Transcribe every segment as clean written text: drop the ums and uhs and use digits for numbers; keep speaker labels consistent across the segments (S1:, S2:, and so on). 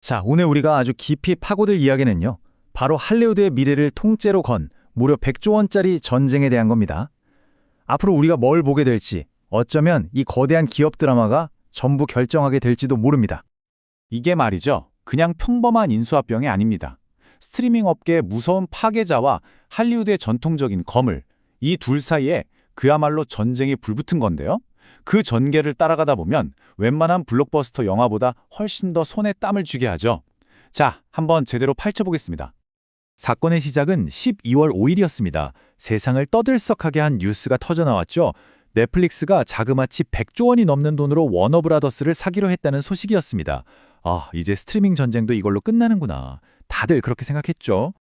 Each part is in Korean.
S1: 자, 오늘 우리가 아주 깊이 파고들 이야기는요. 바로 할리우드의 미래를 통째로 건 무려 100조 원짜리 전쟁에 대한 겁니다. 앞으로 우리가 뭘 보게 될지, 어쩌면 이 거대한 기업 드라마가 전부 결정하게 될지도 모릅니다.
S2: 이게 말이죠. 그냥 평범한 인수합병이 아닙니다. 스트리밍 업계의 무서운 파괴자와 할리우드의 전통적인 거물, 이 둘 사이에 그야말로 전쟁이 불붙은 건데요. 그 전개를 따라가다 보면 웬만한 블록버스터 영화보다 훨씬 더 손에 땀을 쥐게 하죠. 자, 한번 제대로 파헤쳐보겠습니다.
S1: 사건의 시작은 12월 5일이었습니다. 세상을 떠들썩하게 한 뉴스가 터져나왔죠. 넷플릭스가 자그마치 100조 원이 넘는 돈으로 워너브라더스를 사기로 했다는 소식이었습니다. 아, 이제 스트리밍 전쟁도 이걸로 끝나는구나. 다들 그렇게 생각했죠.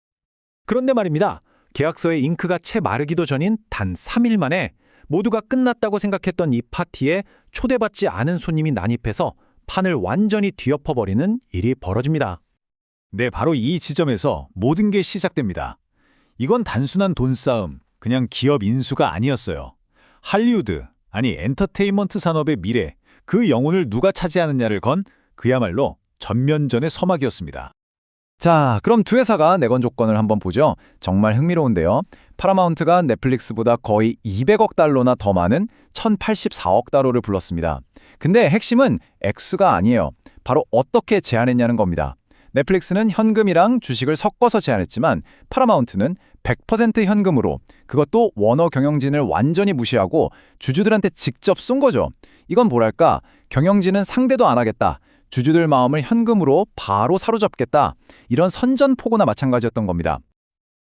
S1: 그런데 말입니다. 계약서에 잉크가 채 마르기도 전인 단 3일 만에 모두가 끝났다고 생각했던 이 파티에 초대받지 않은 손님이 난입해서 판을 완전히 뒤엎어버리는 일이 벌어집니다.
S2: 네, 바로 이 지점에서 모든 게 시작됩니다. 이건 단순한 돈 싸움, 그냥 기업 인수가 아니었어요. 할리우드, 아니 엔터테인먼트 산업의 미래, 그 영혼을 누가 차지하느냐를 건 그야말로 전면전의 서막이었습니다.
S1: 자, 그럼 두 회사가 내건 조건을 한번 보죠. 정말 흥미로운데요. 파라마운트가 넷플릭스보다 거의 200억 달러나 더 많은 1084억 달러를 불렀습니다. 근데 핵심은 액수가 아니에요. 바로 어떻게 제안했냐는 겁니다. 넷플릭스는 현금이랑 주식을 섞어서 제안했지만 파라마운트는 100% 현금으로, 그것도 워너 경영진을 완전히 무시하고 주주들한테 직접 쏜 거죠. 이건 뭐랄까, 경영진은 상대도 안 하겠다. 주주들 마음을 현금으로 바로 사로잡겠다. 이런 선전포고나 마찬가지였던 겁니다.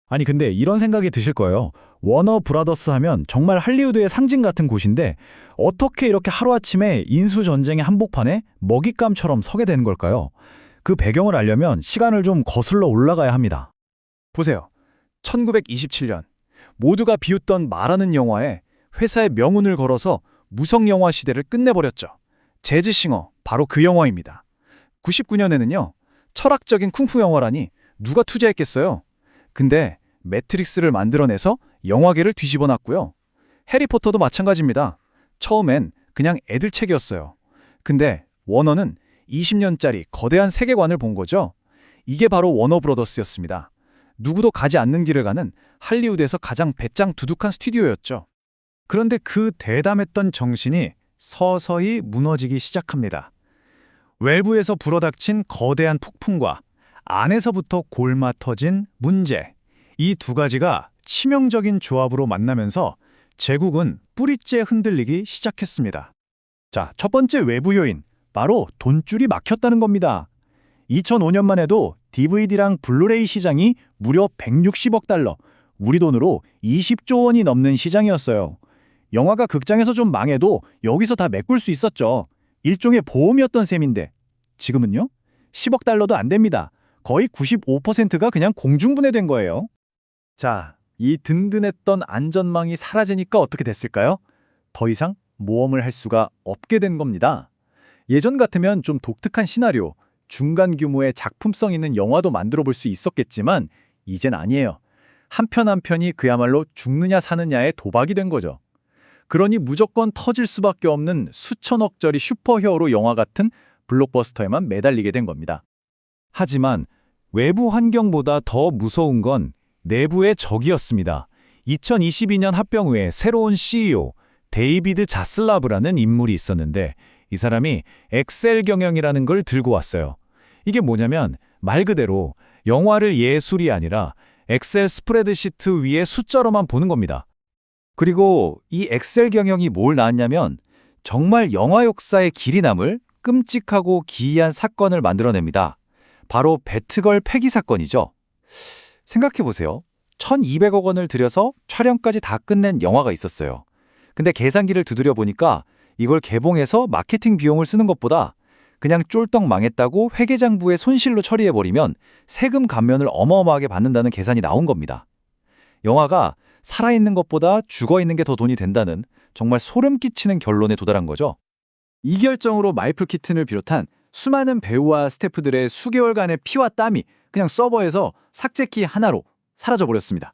S1: 아니 근데 이런 생각이 드실 거예요. 워너 브라더스 하면 정말 할리우드의 상징 같은 곳인데 어떻게 이렇게 하루아침에 인수전쟁의 한복판에 먹잇감처럼 서게 된 걸까요? 그 배경을 알려면 시간을 좀 거슬러 올라가야 합니다.
S2: 보세요. 1927년 모두가 비웃던 말하는 영화에 회사의 명운을 걸어서 무성영화 시대를 끝내버렸죠. 재즈싱어, 바로 그 영화입니다. 99년에는요. 철학적인 쿵푸 영화라니 누가 투자했겠어요? 근데 매트릭스를 만들어내서 영화계를 뒤집어놨고요. 해리포터도 마찬가지입니다. 처음엔 그냥 애들 책이었어요. 근데 워너는 20년짜리 거대한 세계관을 본 거죠. 이게 바로 워너브러더스였습니다. 누구도 가지 않는 길을 가는 할리우드에서 가장 배짱 두둑한 스튜디오였죠.
S1: 그런데 그 대담했던 정신이 서서히 무너지기 시작합니다. 외부에서 불어닥친 거대한 폭풍과 안에서부터 골마 터진 문제, 이 두 가지가 치명적인 조합으로 만나면서 제국은 뿌리째 흔들리기 시작했습니다. 자, 첫 번째 외부 요인, 바로 돈줄이 막혔다는 겁니다. 2005년만 해도 DVD랑 블루레이 시장이 무려 160억 달러, 우리 돈으로 20조 원이 넘는 시장이었어요. 영화가 극장에서 좀 망해도 여기서 다 메꿀 수 있었죠. 일종의 보험이었던 셈인데 지금은요? 10억 달러도 안 됩니다. 거의 95%가 그냥 공중분해된 거예요. 자, 이 든든했던 안전망이 사라지니까 어떻게 됐을까요? 더 이상 모험을 할 수가 없게 된 겁니다. 예전 같으면 좀 독특한 시나리오, 중간 규모의 작품성 있는 영화도 만들어 볼 수 있었겠지만 이젠 아니에요. 한 편 한 편이 그야말로 죽느냐 사느냐의 도박이 된 거죠. 그러니 무조건 터질 수밖에 없는 수천억짜리 슈퍼히어로 영화 같은 블록버스터에만 매달리게 된 겁니다. 하지만 외부 환경보다 더 무서운 건 내부의 적이었습니다. 2022년 합병 후에 새로운 CEO, 데이비드 자슬라브라는 인물이 있었는데 이 사람이 엑셀 경영이라는 걸 들고 왔어요. 이게 뭐냐면 말 그대로 영화를 예술이 아니라 엑셀 스프레드시트 위에 숫자로만 보는 겁니다. 그리고 이 엑셀 경영이 뭘 낳았냐면 정말 영화 역사에 길이 남을 끔찍하고 기이한 사건을 만들어냅니다. 바로 배트걸 폐기 사건이죠. 생각해보세요. 1200억 원을 들여서 촬영까지 다 끝낸 영화가 있었어요. 근데 계산기를 두드려 보니까 이걸 개봉해서 마케팅 비용을 쓰는 것보다 그냥 쫄떡 망했다고 회계장부에 손실로 처리해버리면 세금 감면을 어마어마하게 받는다는 계산이 나온 겁니다. 영화가 살아있는 것보다 죽어있는 게 더 돈이 된다는 정말 소름 끼치는 결론에 도달한 거죠. 이 결정으로 마이클 키튼을 비롯한 수많은 배우와 스태프들의 수개월간의 피와 땀이 그냥 서버에서 삭제키 하나로 사라져버렸습니다.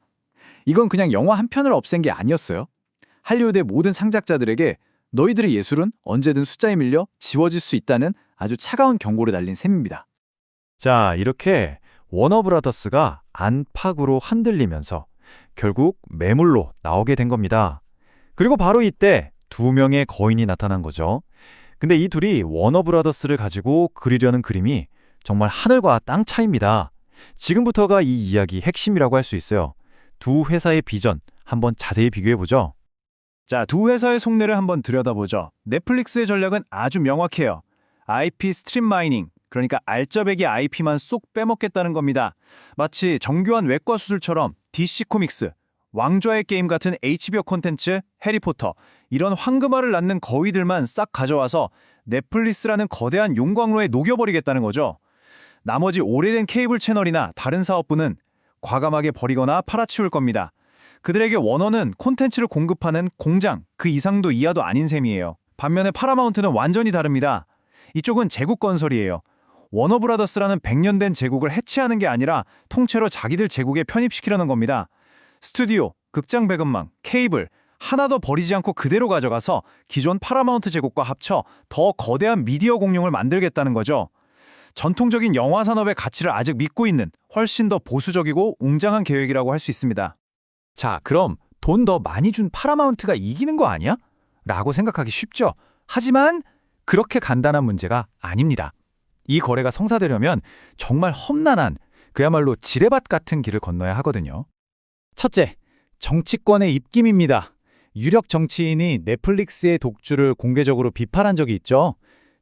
S1: 이건 그냥 영화 한 편을 없앤 게 아니었어요. 할리우드의 모든 창작자들에게 너희들의 예술은 언제든 숫자에 밀려 지워질 수 있다는 아주 차가운 경고를 날린 셈입니다.
S2: 자, 이렇게 워너브라더스가 안팎으로 흔들리면서 결국 매물로 나오게 된 겁니다. 그리고 바로 이때 두 명의 거인이 나타난 거죠. 근데 이 둘이 워너브라더스를 가지고 그리려는 그림이 정말 하늘과 땅 차이입니다. 지금부터가 이 이야기 핵심이라고 할 수 있어요. 두 회사의 비전 한번 자세히 비교해보죠.
S1: 자, 두 회사의 속내를 한번 들여다보죠. 넷플릭스의 전략은 아주 명확해요. IP 스트림 마이닝, 그러니까 알짜배기 IP만 쏙 빼먹겠다는 겁니다. 마치 정교한 외과 수술처럼 DC 코믹스, 왕좌의 게임 같은 HBO 콘텐츠, 해리포터, 이런 황금알을 낳는 거위들만 싹 가져와서 넷플릭스라는 거대한 용광로에 녹여버리겠다는 거죠. 나머지 오래된 케이블 채널이나 다른 사업부는 과감하게 버리거나 팔아치울 겁니다. 그들에게 워너는 콘텐츠를 공급하는 공장, 그 이상도 이하도 아닌 셈이에요. 반면에 파라마운트는 완전히 다릅니다. 이쪽은 제국 건설이에요. 워너브라더스라는 100년 된 제국을 해체하는 게 아니라 통째로 자기들 제국에 편입시키려는 겁니다. 스튜디오, 극장 배급망, 케이블 하나 더 버리지 않고 그대로 가져가서 기존 파라마운트 제국과 합쳐 더 거대한 미디어 공룡을 만들겠다는 거죠. 전통적인 영화 산업의 가치를 아직 믿고 있는 훨씬 더 보수적이고 웅장한 계획이라고 할 수 있습니다.
S2: 자, 그럼 돈 더 많이 준 파라마운트가 이기는 거 아니야? 라고 생각하기 쉽죠. 하지만 그렇게 간단한 문제가 아닙니다. 이 거래가 성사되려면 정말 험난한, 그야말로 지뢰밭 같은 길을 건너야 하거든요. 첫째, 정치권의 입김입니다. 유력 정치인이 넷플릭스의 독주를 공개적으로 비판한 적이 있죠.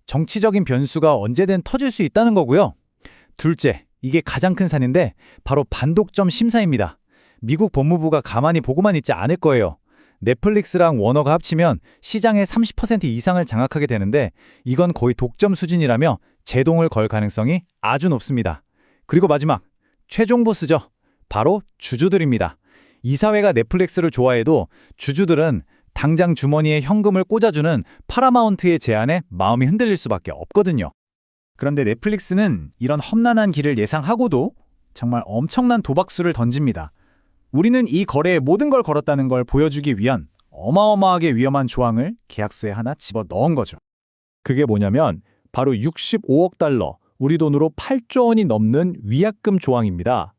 S2: 정치적인 변수가 언제든 터질 수 있다는 거고요. 둘째, 이게 가장 큰 산인데 바로 반독점 심사입니다. 미국 법무부가 가만히 보고만 있지 않을 거예요. 넷플릭스랑 워너가 합치면 시장의 30% 이상을 장악하게 되는데 이건 거의 독점 수준이라며 제동을 걸 가능성이 아주 높습니다. 그리고 마지막, 최종 보스죠. 바로 주주들입니다. 이사회가 넷플릭스를 좋아해도 주주들은 당장 주머니에 현금을 꽂아주는 파라마운트의 제안에 마음이 흔들릴 수밖에 없거든요. 그런데 넷플릭스는 이런 험난한 길을 예상하고도 정말 엄청난 도박수를 던집니다. 우리는 이 거래에 모든 걸 걸었다는 걸 보여주기 위한 어마어마하게 위험한 조항을 계약서에 하나 집어 넣은 거죠. 그게 뭐냐면 바로 65억 달러, 우리 돈으로 8조 원이 넘는 위약금 조항입니다.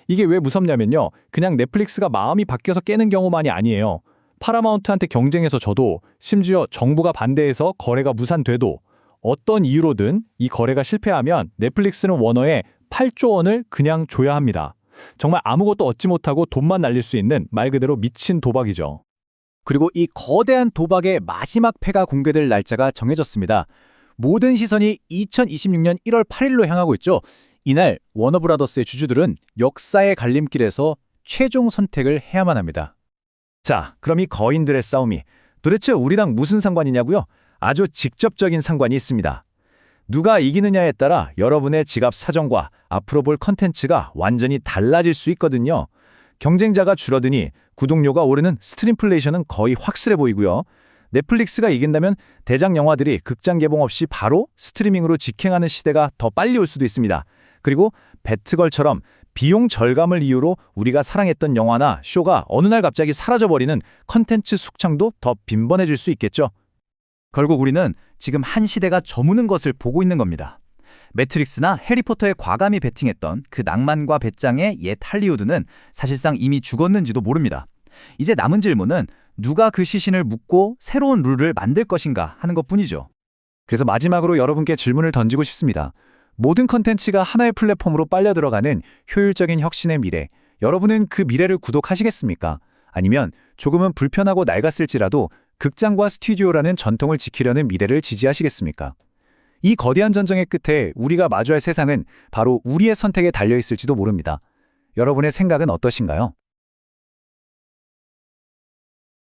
S2: 이게 왜 무섭냐면요. 그냥 넷플릭스가 마음이 바뀌어서 깨는 경우만이 아니에요. 파라마운트한테 경쟁해서 져도, 심지어 정부가 반대해서 거래가 무산돼도 어떤 이유로든 이 거래가 실패하면 넷플릭스는 워너에 8조 원을 그냥 줘야 합니다. 정말 아무것도 얻지 못하고 돈만 날릴 수 있는 말 그대로 미친 도박이죠. 그리고 이 거대한 도박의 마지막 패가 공개될 날짜가 정해졌습니다. 모든 시선이 2026년 1월 8일로 향하고 있죠. 이날 워너브라더스의 주주들은 역사의 갈림길에서 최종 선택을 해야만 합니다. 자, 그럼 이 거인들의 싸움이 도대체 우리랑 무슨 상관이냐고요? 아주 직접적인 상관이 있습니다. 누가 이기느냐에 따라 여러분의 지갑 사정과 앞으로 볼 컨텐츠가 완전히 달라질 수 있거든요. 경쟁자가 줄어드니 구독료가 오르는 스트림플레이션은 거의 확실해 보이고요. 넷플릭스가 이긴다면 대작 영화들이 극장 개봉 없이 바로 스트리밍으로 직행하는 시대가 더 빨리 올 수도 있습니다. 그리고 배트걸처럼 비용 절감을 이유로 우리가 사랑했던 영화나 쇼가 어느 날 갑자기 사라져버리는 컨텐츠 숙창도 더 빈번해질 수 있겠죠. 결국 우리는 지금 한 시대가 저무는 것을 보고 있는 겁니다. 매트릭스나 해리포터에 과감히 베팅했던 그 낭만과 배짱의 옛 할리우드는 사실상 이미 죽었는지도 모릅니다. 이제 남은 질문은 누가 그 시신을 묻고 새로운 룰을 만들 것인가 하는 것뿐이죠. 그래서 마지막으로 여러분께 질문을 던지고 싶습니다. 모든 컨텐츠가 하나의 플랫폼으로 빨려 들어가는 효율적인 혁신의 미래, 여러분은 그 미래를 구독하시겠습니까? 아니면 조금은 불편하고 낡았을지라도 극장과 스튜디오라는 전통을 지키려는 미래를 지지하시겠습니까? 이 거대한 전쟁의 끝에 우리가 마주할 세상은 바로 우리의 선택에 달려 있을지도 모릅니다. 여러분의 생각은 어떠신가요?